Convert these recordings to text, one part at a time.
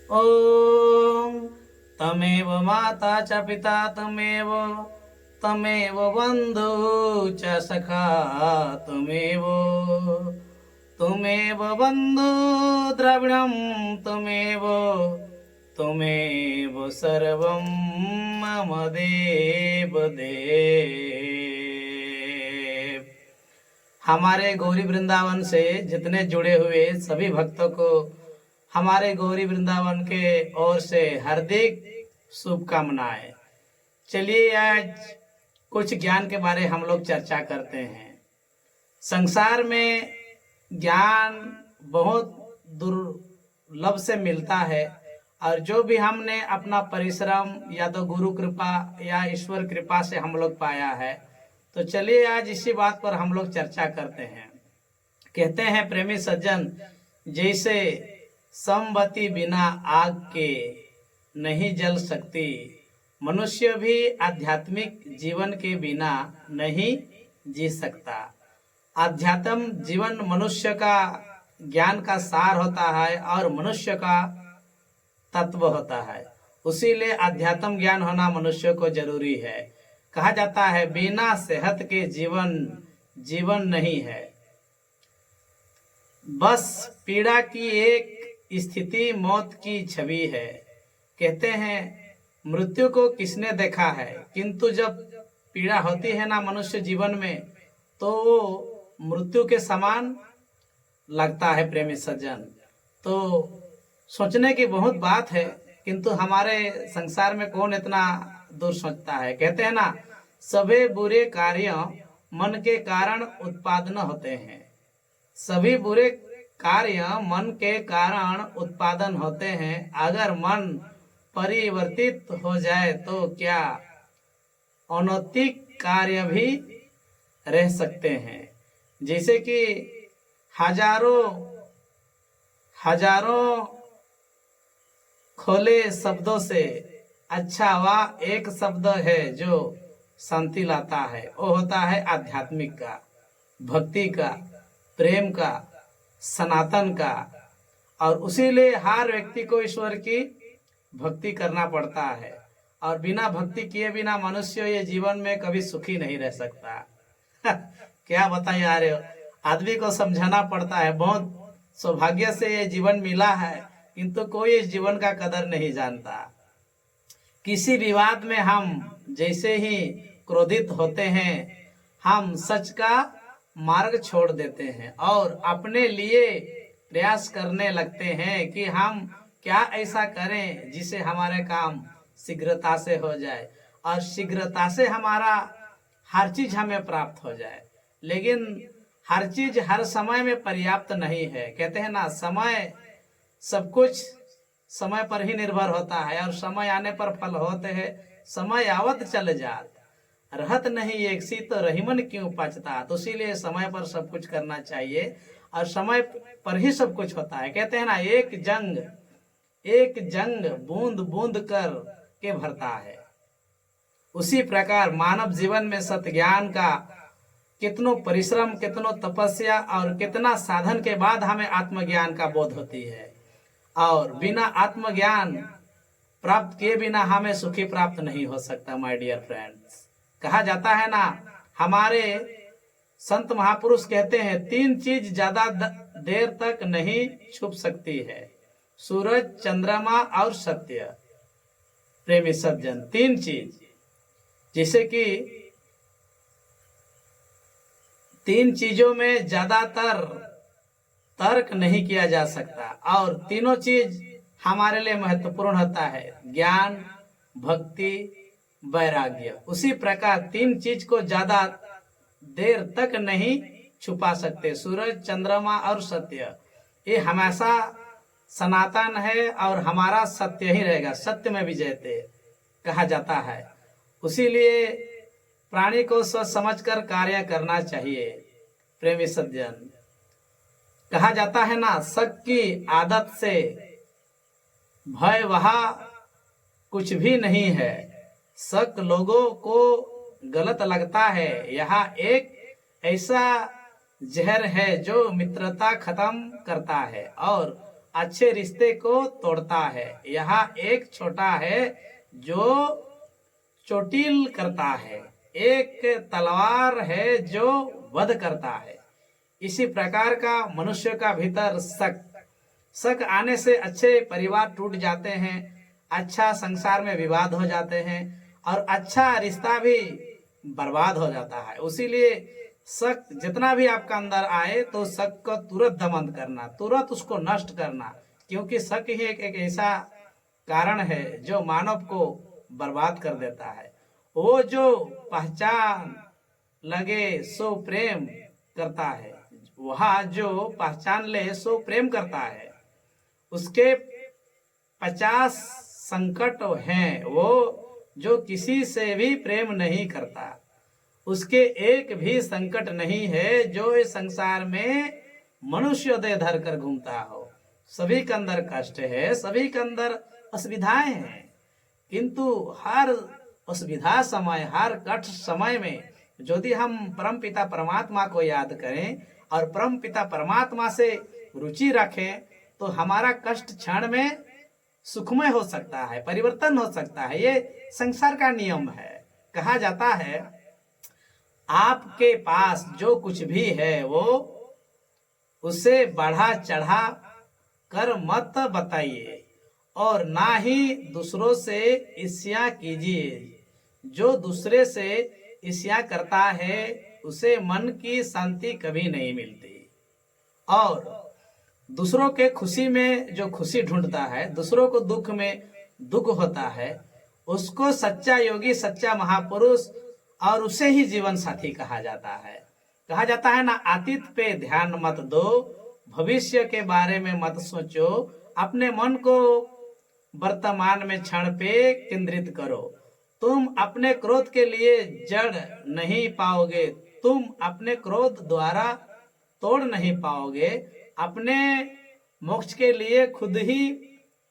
ॐ तमेव माता च पिता तमेव बन्धु च सखा तुमेव बन्धु द्रविणं तुमेव सर्वं मम देव। हमारे गौरी वृंदावन से जितने जुड़े हुए सभी भक्तों को हमारे गौरी वृंदावन के ओर से हार्दिक शुभकामनाएं। चलिए आज कुछ ज्ञान के बारे हम लोग चर्चा करते हैं। संसार में ज्ञान बहुत दुर्लभ से मिलता है और जो भी हमने अपना परिश्रम या तो गुरु कृपा या ईश्वर कृपा से हम लोग पाया है, तो चलिए आज इसी बात पर हम लोग चर्चा करते हैं। कहते हैं प्रेमी सज्जन, जैसे समबत्ती बिना आग के नहीं जल सकती, मनुष्य भी आध्यात्मिक जीवन के बिना नहीं जी सकता। आध्यात्म जीवन मनुष्य का ज्ञान का सार होता है और मनुष्य का तत्व होता है। उसीलिए आध्यात्म ज्ञान होना मनुष्य को जरूरी है। कहा जाता है बिना सेहत के जीवन नहीं है। बस पीड़ा की एक स्थिति मौत की छवि है। कहते हैं मृत्यु को किसने देखा है, किंतु जब पीड़ा होती है ना मनुष्य जीवन में, तो वो मृत्यु के समान लगता है। प्रेमी सज्जन, तो सोचने की बहुत बात है, किंतु हमारे संसार में कौन इतना दूर सोचता है। कहते हैं ना, सभी बुरे कार्य मन के कारण उत्पादन होते हैं। सभी बुरे कार्य मन के कारण उत्पादन होते हैं। अगर मन परिवर्तित हो जाए तो क्या अनैतिक कार्य भी रह सकते हैं। जैसे कि हजारों खोले शब्दों से अच्छा वह एक शब्द है जो शांति लाता है। वो होता है आध्यात्मिक का, भक्ति का, प्रेम का, सनातन का। और उसीलिए हर व्यक्ति को ईश्वर की भक्ति करना पड़ता है। और बिना भक्ति किए बिना मनुष्य ये जीवन में कभी सुखी नहीं रह सकता। क्या बताएं यार, आदमी को समझाना पड़ता है। बहुत सौभाग्य से ये जीवन मिला है, किंतु कोई इस जीवन का कदर नहीं जानता। किसी विवाद में हम जैसे ही क्रोधित होते हैं, हम सच का मार्ग छोड़ देते हैं और अपने लिए प्रयास करने लगते हैं कि हम क्या ऐसा करें जिसे हमारे काम शीघ्रता से हो जाए और शीघ्रता से हमारा हर चीज हमें प्राप्त हो जाए। लेकिन हर चीज हर समय में पर्याप्त नहीं है। कहते हैं ना, समय सब कुछ समय पर ही निर्भर होता है और समय आने पर फल होते हैं। समय आवत चल जात, रहत नहीं एक सी तो रहीमन क्यों पचता। तो इसीलिए समय पर सब कुछ करना चाहिए और समय पर ही सब कुछ होता है। कहते हैं ना, एक जंग बूंद बूंद कर के भरता है। उसी प्रकार मानव जीवन में सत्य ज्ञान का कितनों परिश्रम, कितनों तपस्या और कितना साधन के बाद हमें आत्मज्ञान का बोध होती है। और बिना आत्मज्ञान प्राप्त किए बिना हमें सुखी प्राप्त नहीं हो सकता। माय डियर फ्रेंड्स, कहा जाता है ना, हमारे संत महापुरुष कहते हैं 3 चीज ज्यादा देर तक नहीं छुप सकती है, सूरज, चंद्रमा और सत्य। प्रेमी सज्जन, 3 चीज, जैसे कि 3 चीजों में ज्यादातर तर्क नहीं किया जा सकता और तीनों चीज हमारे लिए महत्वपूर्ण होता है, ज्ञान, भक्ति, वैराग्य। उसी प्रकार 3 चीज को ज्यादा देर तक नहीं छुपा सकते, सूरज, चंद्रमा और सत्य। ये हमेशा सनातन है और हमारा सत्य ही रहेगा। सत्य में विजयते कहा जाता है। उसीलिए प्राणी को सोच समझकर कार्य करना चाहिए। प्रेमी सज्जन, कहा जाता है ना, शक की आदत से भय वहा कुछ भी नहीं है। शक लोगों को गलत लगता है। यह एक ऐसा जहर है जो मित्रता खत्म करता है और अच्छे रिश्ते को तोड़ता है। यहाँ एक छोटा है जो चोटिल करता है, एक तलवार है जो वध करता है। इसी प्रकार का मनुष्य का भीतर शक आने से अच्छे परिवार टूट जाते हैं, अच्छा संसार में विवाद हो जाते हैं और अच्छा रिश्ता भी बर्बाद हो जाता है। उसीलिए शक जितना भी आपका अंदर आए तो शक को तुरंत दमन करना, तुरंत उसको नष्ट करना, क्योंकि शक ही एक ऐसा कारण है जो मानव को बर्बाद कर देता है। वो जो पहचान लगे सो प्रेम करता है, वह जो पहचान ले सो प्रेम करता है। उसके 50 संकट हैं, वो जो किसी से भी प्रेम नहीं करता। उसके एक भी संकट नहीं है जो इस संसार में मनुष्य दे धर कर घूमता हो। सभी के अंदर कष्ट है, सभी के अंदर असुविधाएं हैं, किंतु हर असुविधा समय, हर कष्ट समय में यदि हम परम पिता परमात्मा को याद करें और परम पिता परमात्मा से रुचि रखें तो हमारा कष्ट क्षण में सुखमय हो सकता है, परिवर्तन हो सकता है। ये संसार का नियम है। कहा जाता है आपके पास जो कुछ भी है वो उसे बढ़ा चढ़ा कर मत बताइए और ना ही दूसरों से ईर्ष्या कीजिए। जो दूसरे से ईर्ष्या करता है उसे मन की शांति कभी नहीं मिलती। और दूसरों के खुशी में जो खुशी ढूंढता है, दूसरों को दुख में दुख होता है, उसको सच्चा योगी, सच्चा महापुरुष और उसे ही जीवन साथी कहा जाता है। कहा जाता है ना, अतीत पे ध्यान मत दो, भविष्य के बारे में मत सोचो, अपने मन को वर्तमान में क्षण पे केंद्रित करो। तुम अपने क्रोध के लिए जड़ नहीं पाओगे, तुम अपने क्रोध द्वारा तोड़ नहीं पाओगे। अपने मोक्ष के लिए खुद ही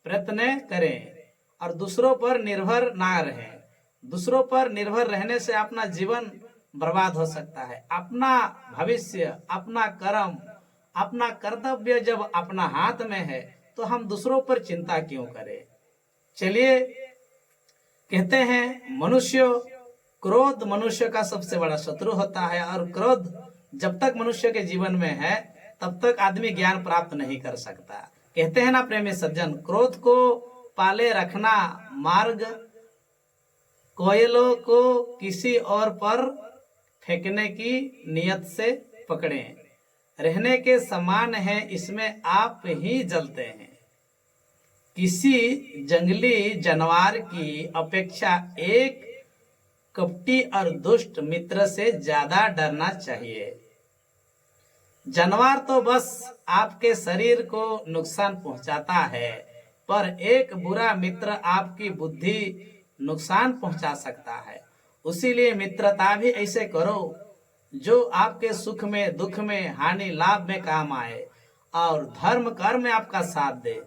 प्रयत्न करें और दूसरों पर निर्भर ना रहें। दूसरों पर निर्भर रहने से अपना जीवन बर्बाद हो सकता है। अपना भविष्य, अपना कर्म, अपना कर्तव्य जब अपना हाथ में है तो हम दूसरों पर चिंता क्यों करें। चलिए, कहते हैं मनुष्य, क्रोध मनुष्य का सबसे बड़ा शत्रु होता है और क्रोध जब तक मनुष्य के जीवन में है तब तक आदमी ज्ञान प्राप्त नहीं कर सकता। कहते हैं ना प्रेमी सज्जन, क्रोध को पाले रखना मार्ग, कोयलों को किसी और पर फेंकने की नियत से पकड़ें। रहने के समान है, इसमें आप ही जलते हैं। किसी जंगली जानवर की अपेक्षा एक कपटी और दुष्ट मित्र से ज्यादा डरना चाहिए। जानवर तो बस आपके शरीर को नुकसान पहुंचाता है, पर एक बुरा मित्र आपकी बुद्धि नुकसान पहुंचा सकता है। उसीलिए मित्रता भी ऐसे करो जो आपके सुख में, दुख में, हानि लाभ में काम आए और धर्म कर्म में आपका साथ दे।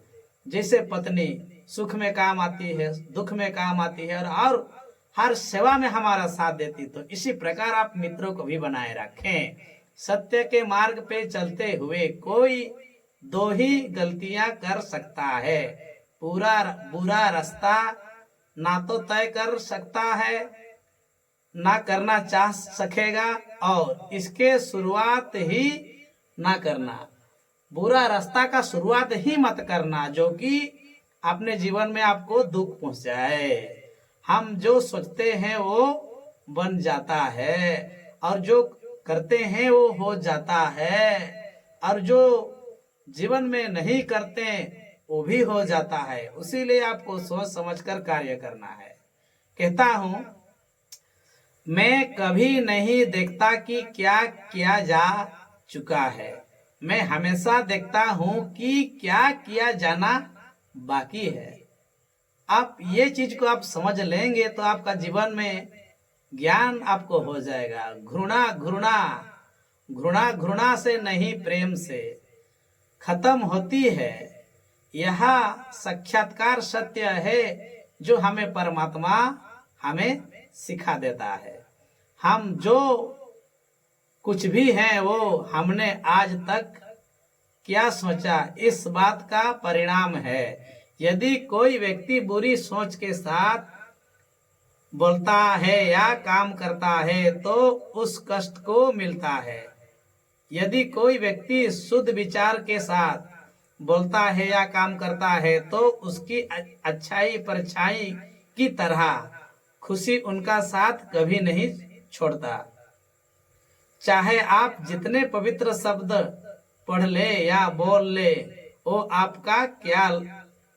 जैसे पत्नी सुख में काम आती है, दुख में काम आती है और हर सेवा में हमारा साथ देती, तो इसी प्रकार आप मित्रों को भी बनाए रखें। सत्य के मार्ग पे चलते हुए कोई दो ही गलतियां कर सकता है। पूरा बुरा रास्ता ना तो तय कर सकता है, ना करना चाह सकेगा और इसके शुरुआत ही ना करना। बुरा रास्ता का शुरुआत ही मत करना जो कि अपने जीवन में आपको दुख पहुंचाए। हम जो सोचते हैं वो बन जाता है और जो करते हैं वो हो जाता है और जो जीवन में नहीं करते वो भी हो जाता है। उसीलिए आपको सोच समझकर कार्य करना है। कहता हूं, मैं कभी नहीं देखता कि क्या किया जा चुका है, मैं हमेशा देखता हूं कि क्या किया जाना बाकी है। आप ये चीज को आप समझ लेंगे तो आपका जीवन में ज्ञान आपको हो जाएगा। घृणा घृणा घृणा घृणा से नहीं, प्रेम से खत्म होती है। यह साक्षात्कार सत्य है जो हमें परमात्मा हमें सिखा देता है। हम जो कुछ भी हैं वो हमने आज तक क्या सोचा इस बात का परिणाम है। यदि कोई व्यक्ति बुरी सोच के साथ बोलता है या काम करता है तो उस कष्ट को मिलता है। यदि कोई व्यक्ति शुद्ध विचार के साथ बोलता है या काम करता है तो उसकी अच्छाई परछाई की तरह खुशी उनका साथ कभी नहीं छोड़ता। चाहे आप जितने पवित्र शब्द पढ़ ले या बोल ले, वो आपका क्या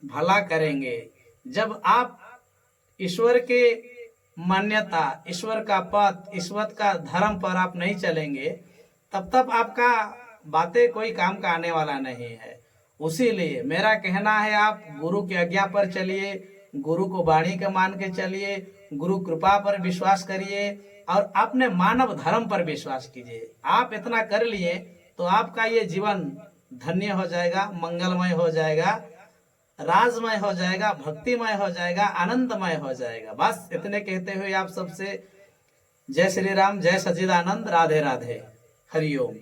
भला करेंगे। जब आप ईश्वर के मान्यता, ईश्वर का पथ, ईश्वर का धर्म पर आप नहीं चलेंगे, तब आपका बातें कोई काम का आने वाला नहीं है। उसीलिए मेरा कहना है आप गुरु की आज्ञा पर चलिए, गुरु को वाणी के मान के चलिए, गुरु कृपा पर विश्वास करिए और अपने मानव धर्म पर विश्वास कीजिए। आप इतना कर लिए तो आपका ये जीवन धन्य हो जाएगा, मंगलमय हो जाएगा, राजमय हो जाएगा, भक्तिमय हो जाएगा, आनंदमय हो जाएगा। बस इतने कहते हुए आप सबसे जय श्री राम, जय सच्चिदानंद, राधे राधे, हरिओम।